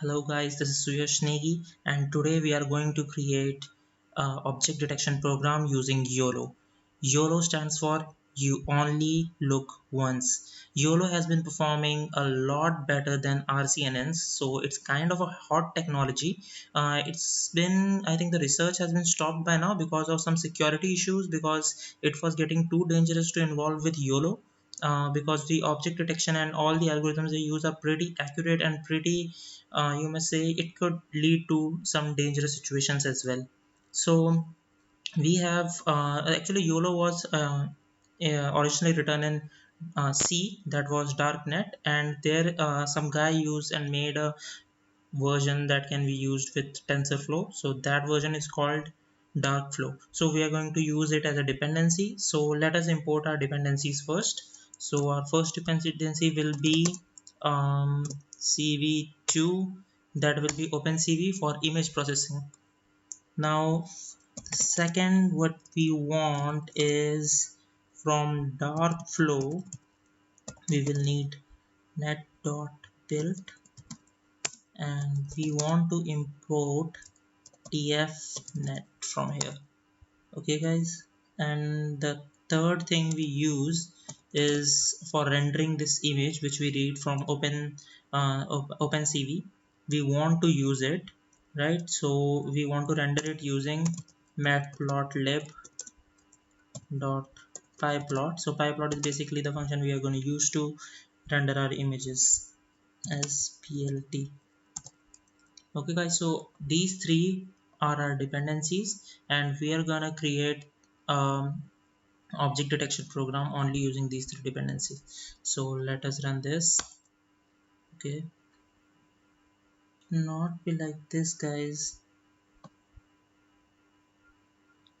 Hello guys, this is Suyash Negi and today we are going to create a object detection program using YOLO. YOLO stands for You Only Look Once. YOLO has been performing a lot better than RCNNs, so it's kind of a hot technology. I think the research has been stopped by now because of some security issues because it was getting too dangerous to involve with YOLO. Because the object detection and all the algorithms they use are pretty accurate and pretty you may say it could lead to some dangerous situations as well. So we have actually YOLO was originally written in C, that was darknet, and there some guy used and made a version that can be used with TensorFlow. So that version is called Darkflow. So we are going to use it as a dependency. So let us import our dependencies first. So our first dependency will be CV2, that will be OpenCV for image processing. Now the second what we want is from Darkflow we will need net.build and we want to import tfnet from here. Okay guys, and the third thing we use is for rendering this image which we read from OpenCV. We want to use it, right? So we want to render it using matplotlib dot pyplot. So pyplot is basically the function we are going to use to render our images as plt. Okay guys, so these three are our dependencies and we are gonna create object detection program only using these three dependencies. So let us run this. Okay, not be like this guys.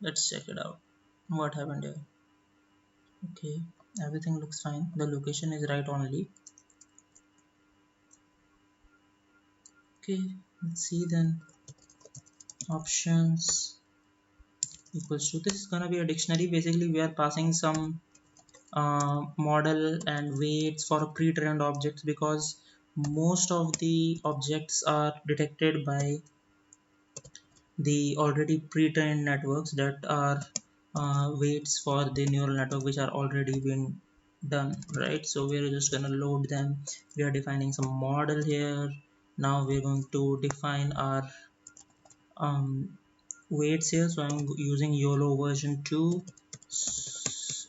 Let's check it out. What happened here? Okay, everything looks fine. The location is right only. Okay, let's see then. Options equals to, this is gonna be a dictionary. Basically we are passing some model and weights for pre-trained objects because most of the objects are detected by the already pre-trained networks that are weights for the neural network which are already been done, right? So we're just gonna load them. We are defining some model here. Now we're going to define our weights here. So I'm using YOLO version 2.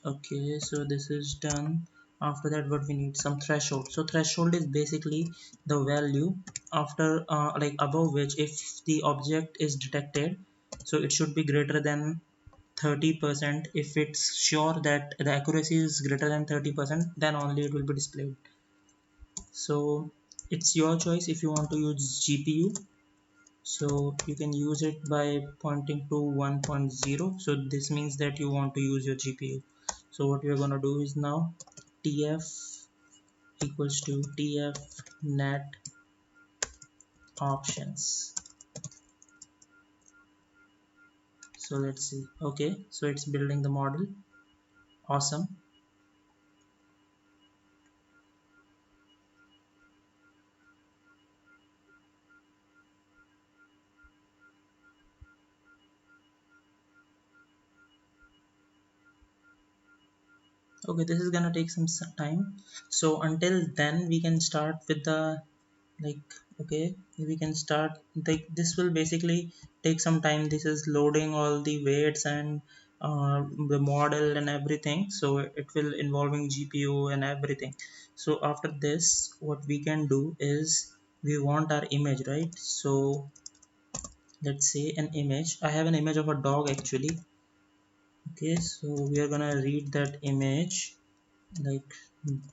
Okay, so this is done. After that what we need, some threshold. So threshold is basically the value after like above which if the object is detected, so it should be greater than 30%. If it's sure that the accuracy is greater than 30%, then only it will be displayed. So it's your choice if you want to use GPU. So you can use it by pointing to 1.0. So this means that you want to use your GPU. So what we are going to do is now tf equals to tf net options. So let's see. Okay, so it's building the model. Awesome. Okay, this is gonna take some time. So until then we can start with the, like, okay, we can start, like, this will basically take some time. This is loading all the weights and the model and everything, so it will involving GPU and everything. So after this what we can do is we want our image, right? So let's say an image. I have an image of a dog actually. Okay, so we are gonna read that image like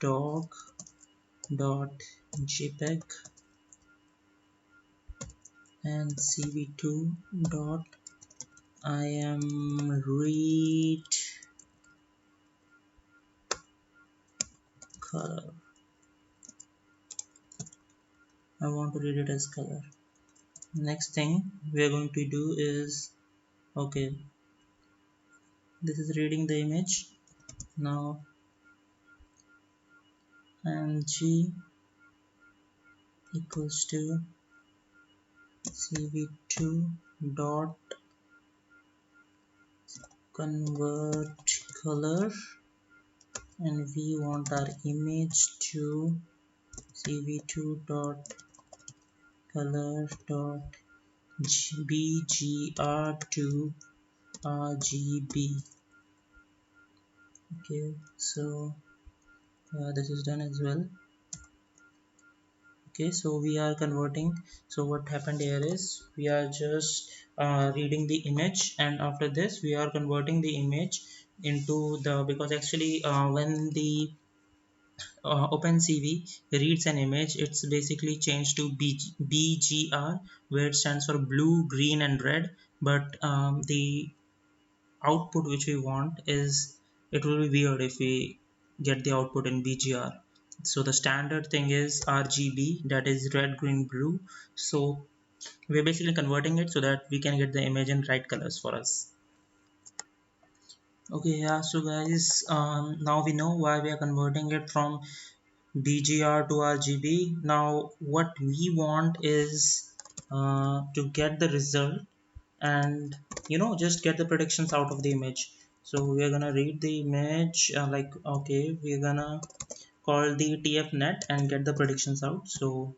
dog dot jpeg and cv2 dot I am read color. I want to read it as color. Next thing we are going to do is, okay, this is reading the image. Now mg equals to cv2 dot convert color, and we want our image to cv2 dot color dot bgr to rgb. Okay, so this is done as well. Okay, so we are converting. So what happened here is we are just reading the image, and after this we are converting the image into the, because actually when the OpenCV reads an image, it's basically changed to BGR, where it stands for blue, green and red. But the output which we want is, it will be weird if we get the output in BGR. So the standard thing is RGB, that is red, green, blue. So we're basically converting it so that we can get the image in right colors for us. Okay, yeah, so guys, now we know why we are converting it from BGR to RGB. Now what we want is to get the result, and just get the predictions out of the image. So we are gonna read the image, like, okay, we're gonna call the tfnet and get the predictions out. So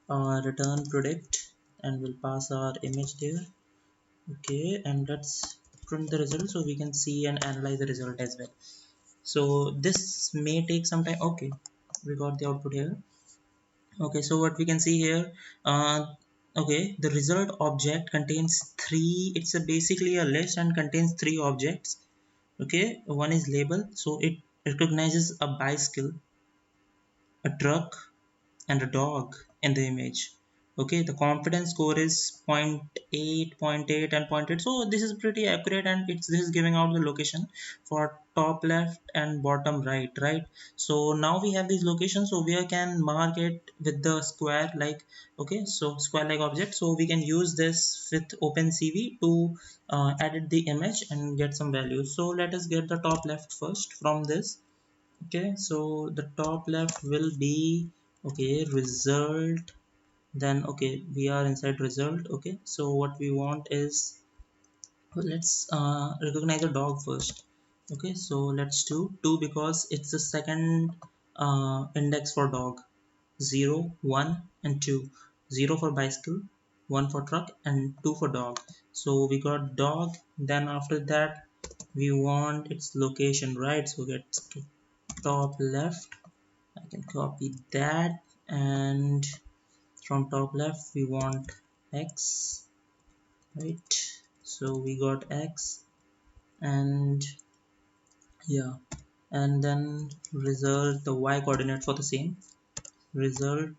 return predict, and we'll pass our image there. Okay, and let's print the result so we can see and analyze the result as well. So this may take some time. Okay, we got the output here. Okay, so what we can see here, okay, the result object contains three. It's basically a list and contains three objects. Okay, one is label, so it recognizes a bicycle, a truck and a dog in the image. Okay, the confidence score is zero point 0.8, zero point 0.8 and zero point 0.8. So this is pretty accurate, and this is giving out the location for top left and bottom right. So now we have these locations, so we can mark it with the square like, okay, so square like object. So we can use this with OpenCV to edit the image and get some values. So let us get the top left first from this. Okay, so the top left will be, okay, result. Then okay, we are inside result. Okay, so what we want is, well, let's recognize the dog first. Okay, so let's do 2 because it's the second index for dog. 0, 1 and 2. 0 for bicycle, 1 for truck and 2 for dog. So we got dog. Then after that we want its location, right? So get to top left. I can copy that, and from top left we want X, right? So we got X, and yeah, and then result the Y coordinate for the same result,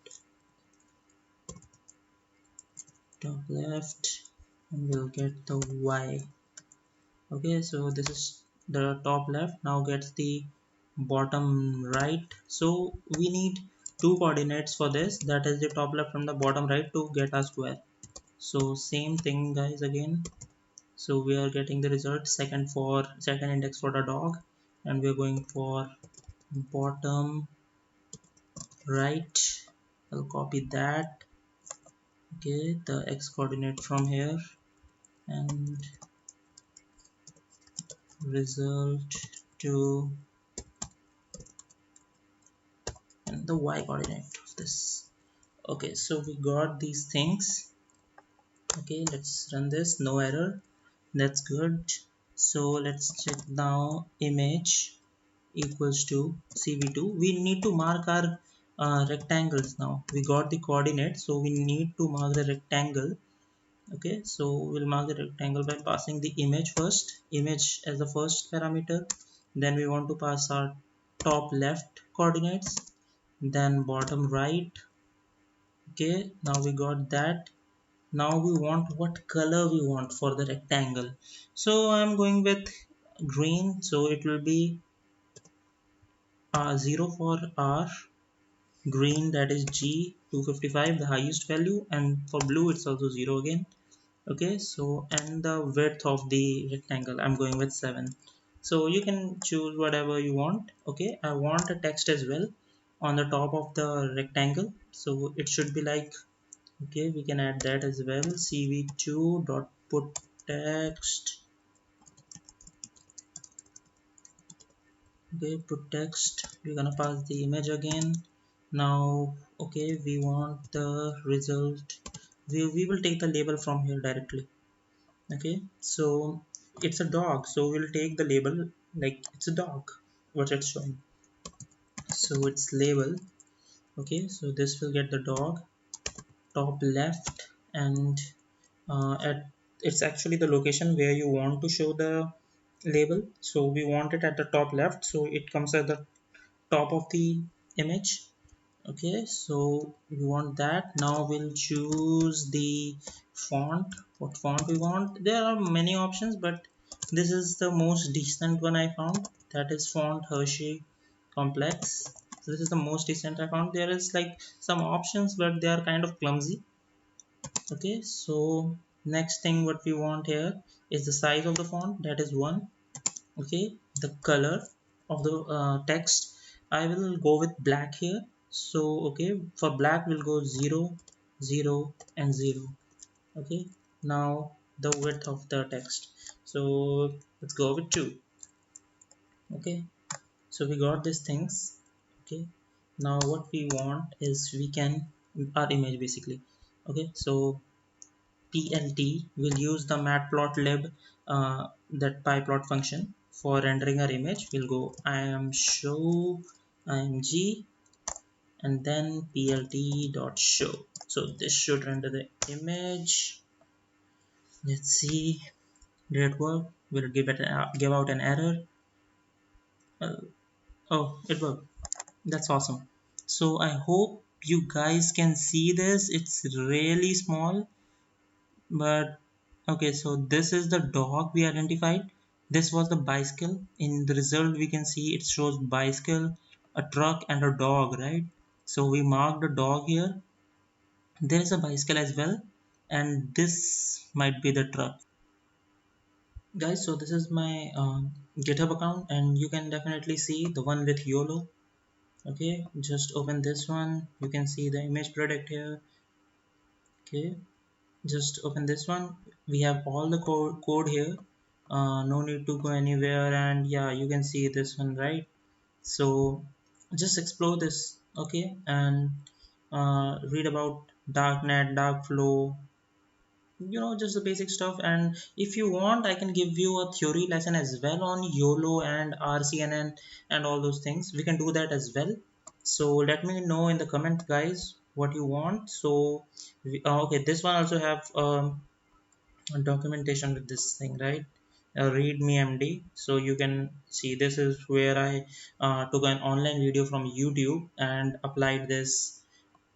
top left, and we'll get the Y. Okay, so this is the top left. Now gets the bottom right. So we need two coordinates for this, that is the top left and the bottom right, to get our square. So same thing guys again. So we are getting the result second index for the dog, and we're going for bottom right. I'll copy that. Okay, the X coordinate from here, and result to, and the Y coordinate of this. Okay, so we got these things. Okay, let's run this, no error, that's good. So let's check now. Image equals to cv2. We need to mark our rectangles. Now we got the coordinates, so we need to mark the rectangle. Okay, so we'll mark the rectangle by passing the image first, image as the first parameter. Then we want to pass our top left coordinates, then bottom right. Okay, now we got that. Now we want what color we want for the rectangle. So I'm going with green, so it will be 0 for R, green, that is G 255, the highest value, and for blue it's also 0 again. Okay, so and the width of the rectangle I'm going with 7. So you can choose whatever you want. Okay, I want a text as well on the top of the rectangle, so it should be like Okay, we can add that as well. cv2 dot put text. Okay, put text, we're gonna pass the image again. Now okay, we want the result. We will take the label from here directly. Okay, so it's a dog, so we'll take the label like it's a dog, what it's showing. So it's label. Okay, so this will get the dog top left, and at it's actually the location where you want to show the label, so we want it at the top left, so it comes at the top of the image. Okay, so we want that. Now we'll choose the font. What font we want? There are many options, but this is the most decent one I found. That is font Hershey Complex. So this is the most decent I found. There is like some options, but they are kind of clumsy. Okay, so next thing what we want here is the size of the font. That is one. Okay, the color of the text, I will go with black here. So okay, for black we'll go 0 0 and 0. Okay, now the width of the text, so let's go with 2. Okay, so we got these things. Okay, now what we want is we can our image basically. Okay, so plt will use the matplotlib, that pyplot function for rendering our image. We'll go im show img and then plt dot show. So this should render the image. Let's see, did it work? Will it give out an error? uh, oh, it worked. That's awesome. So I hope you guys can see this. It's really small, but okay, so this is the dog we identified. This was the bicycle. In the result we can see it shows bicycle, a truck and a dog, right? So we marked the dog here. There is a bicycle as well, and this might be the truck. Guys, so this is my GitHub account, and you can definitely see the one with YOLO. Okay, just open this one. You can see the image product here. Okay, just open this one. We have all the code here. No need to go anywhere, and yeah, you can see this one, right? So just explore this. Okay, and read about darknet, darkflow, just the basic stuff. And if you want, I can give you a theory lesson as well on YOLO and RCNN and all those things. We can do that as well. So let me know in the comment, guys, what you want. So okay, this one also have documentation with this thing, right? Readme md. So you can see this is where I took an online video from YouTube and applied this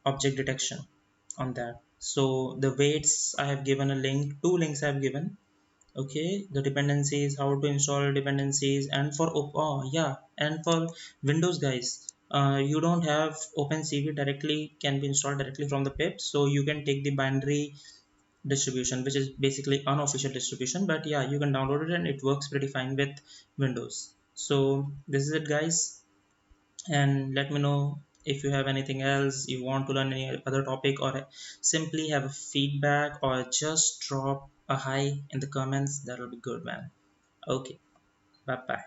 object detection on that. So the weights, I have given a link, two links I have given. Okay, the dependencies, how to install dependencies. And for oh yeah, and for Windows, guys, you don't have OpenCV directly, can be installed directly from the pip, so you can take the binary distribution, which is basically unofficial distribution, but yeah, you can download it and it works pretty fine with Windows. So this is it, guys, and let me know if you have anything else you want to learn, any other topic, or simply have a feedback, or just drop a hi in the comments. That'll be good, man. Okay, bye bye.